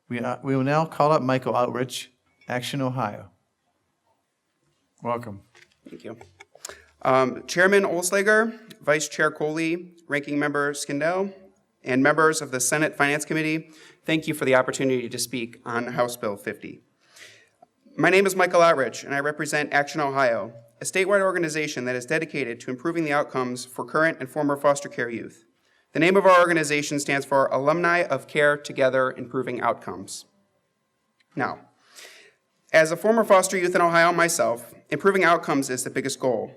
We will now call up Michael Outrich, Action, Ohio. Welcome. Thank you. Chairman Olslager, Vice Chair Coley, Ranking Member Skindell, and members of the Senate Finance Committee, thank you for the opportunity to speak on House Bill 50. My name is Michael Outrich, and I represent Action Ohio, a statewide organization that is dedicated to improving the outcomes for current and former foster care youth. The name of our organization stands for Alumni of Care Together Improving Outcomes. Now, as a former foster youth in Ohio myself, improving outcomes is the biggest goal.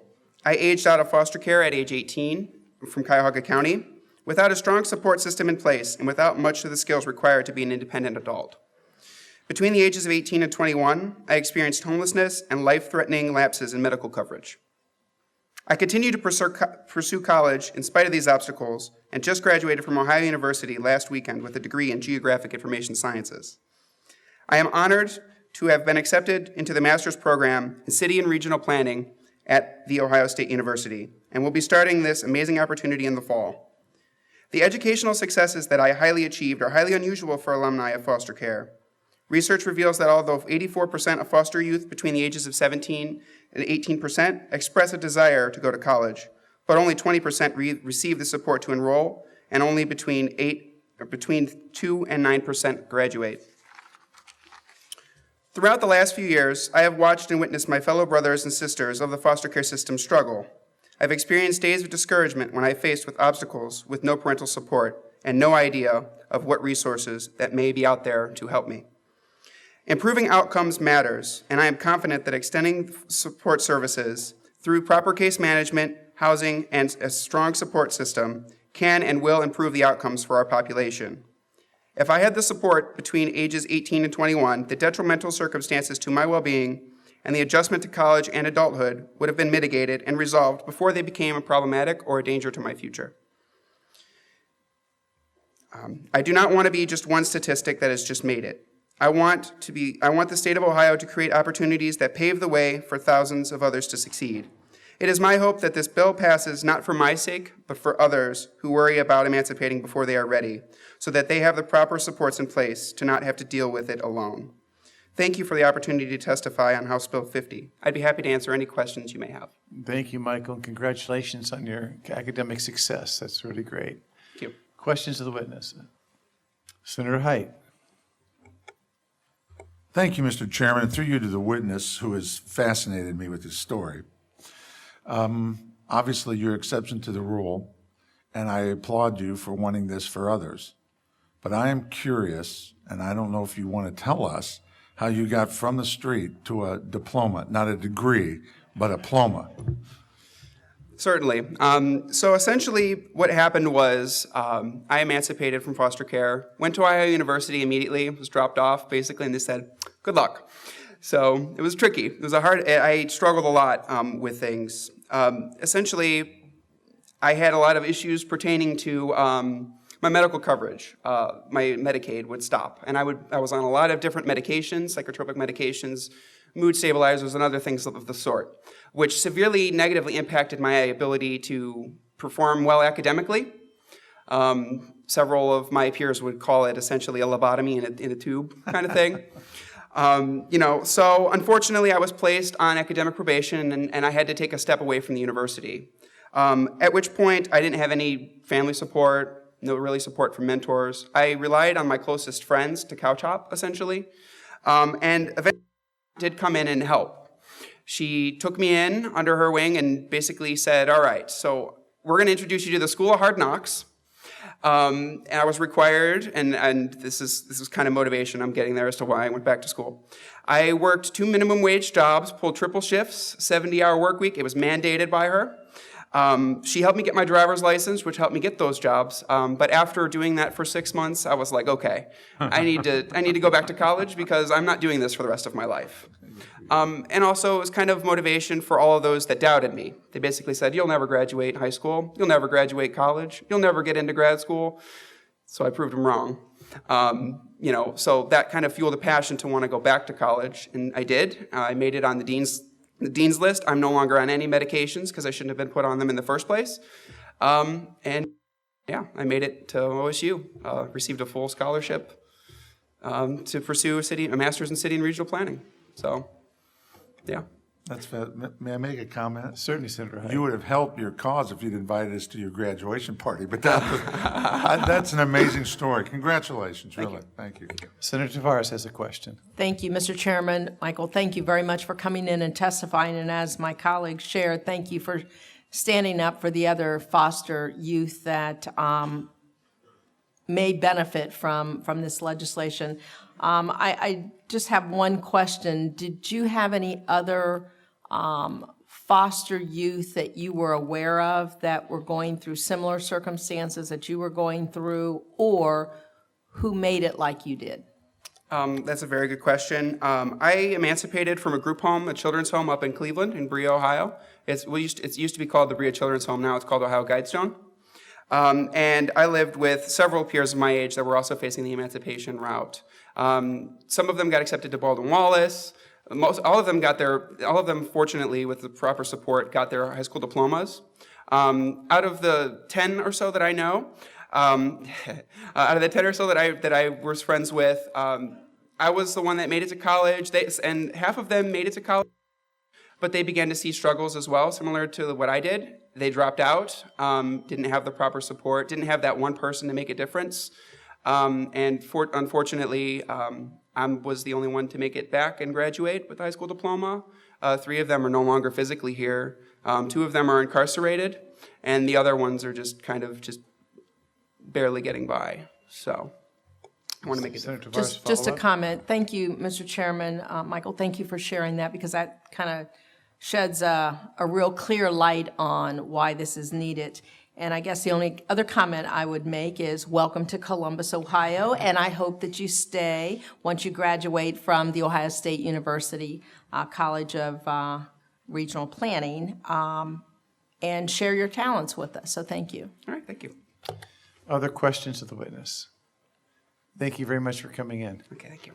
I aged out of foster care at age 18 from Cuyahoga County without a strong support system in place and without much of the skills required to be an independent adult. Between the ages of 18 and 21, I experienced homelessness and life-threatening lapses in medical coverage. I continued to pursue college in spite of these obstacles and just graduated from Ohio University last weekend with a degree in Geographic Information Sciences. I am honored to have been accepted into the master's program in City and Regional Planning at The Ohio State University, and will be starting this amazing opportunity in the fall. The educational successes that I highly achieved are highly unusual for alumni of foster care. Research reveals that although 84% of foster youth between the ages of 17 and 18% express a desire to go to college, but only 20% receive the support to enroll, and only between 2 and 9% graduate. Throughout the last few years, I have watched and witnessed my fellow brothers and sisters of the foster care system struggle. I've experienced days of discouragement when I faced with obstacles with no parental support and no idea of what resources that may be out there to help me. Improving outcomes matters, and I am confident that extending support services through proper case management, housing, and a strong support system can and will improve the outcomes for our population. If I had the support between ages 18 and 21, the detrimental circumstances to my well-being and the adjustment to college and adulthood would have been mitigated and resolved before they became problematic or a danger to my future. I do not want to be just one statistic that has just made it. I want the state of Ohio to create opportunities that pave the way for thousands of others to succeed. It is my hope that this bill passes not for my sake, but for others who worry about emancipating before they are ready, so that they have the proper supports in place to not have to deal with it alone. Thank you for the opportunity to testify on House Bill 50. I'd be happy to answer any questions you may have. Thank you, Michael, and congratulations on your academic success. That's really great. Thank you. Questions of the witness? Senator Height. Thank you, Mr. Chairman, and through you to the witness who has fascinated me with his story. Obviously, you're exception to the rule, and I applaud you for wanting this for others. But I am curious, and I don't know if you want to tell us, how you got from the street to a diploma, not a degree, but a diploma. Certainly. So essentially what happened was I emancipated from foster care, went to Ohio University immediately, was dropped off basically, and they said, good luck. So it was tricky. It was I struggled a lot with things. Essentially, I had a lot of issues pertaining to my medical coverage. My Medicaid would stop, and I was on a lot of different medications, psychotropic medications, mood stabilizers, and other things of the sort, which severely negatively impacted my ability to perform well academically. Several of my peers would call it essentially a lobotomy in a tube kind of thing. So unfortunately I was placed on academic probation and I had to take a step away from the university. At which point I didn't have any family support, no really support from mentors. I relied on my closest friends to couch hop, essentially, and eventually did come in and help. She took me in under her wing and basically said, all right, so we're going to introduce you to the School of Hard Knocks. And I was required, and this is kind of motivation I'm getting there as to why I went back to school. I worked 2 minimum wage jobs, pulled triple shifts, 70-hour work week. It was mandated by her. She helped me get my driver's license, which helped me get those jobs. But after doing that for 6 months, I was like, okay, I need to go back to college because I'm not doing this for the rest of my life. And also, it was kind of motivation for all of those that doubted me. They basically said, you'll never graduate high school, you'll never graduate college, you'll never get into grad school. So I proved them wrong. So that kind of fueled a passion to want to go back to college, and I did. I made it on the dean's list. I'm no longer on any medications because I shouldn't have been put on them in the first place. I made it to OSU, received a full scholarship, to pursue a master's in city and regional planning. So, yeah. May I make a comment? Certainly, Senator Hyde. You would have helped your cause if you'd invited us to your graduation party, but that's an amazing story. Congratulations, really. Thank you. Senator Tavares has a question. Thank you, Mr. Chairman. Michael, thank you very much for coming in and testifying. And as my colleagues shared, thank you for standing up for the other foster youth that may benefit from this legislation. I just have one question. Did you have any other foster youth that you were aware of that were going through similar circumstances that you were going through, or who made it like you did? That's a very good question. I emancipated from a group home, a children's home up in Cleveland, in Brea, Ohio. It used to be called the Brea Children's Home. Now it's called Ohio Guidestone. And I lived with several peers of my age that were also facing the emancipation route. Some of them got accepted to Baldwin-Wallace. All of them, fortunately, with the proper support, got their high school diplomas. Out of the 10 or so that I know, that I was friends with, I was the one that made it to college, and half of them made it to college, but they began to see struggles as well, similar to what I did. They dropped out, didn't have the proper support, didn't have that one person to make a difference, unfortunately, I was the only one to make it back and graduate with a high school diploma. 3 of them are no longer physically here. 2 of them are incarcerated, and the other ones are just barely getting by. So I want to make it Senator Tavares, Just a follow-up? comment. Thank you, Mr. Chairman. Michael, thank you for sharing that, because that kind of sheds a real clear light on why this is needed. And I guess the only other comment I would make is welcome to Columbus, Ohio, and I hope that you stay once you graduate from the Ohio State University College of Regional Planning, and share your talents with us. So thank you. All right, thank you. Other questions of the witness? Thank you very much for coming in. Okay, thank you.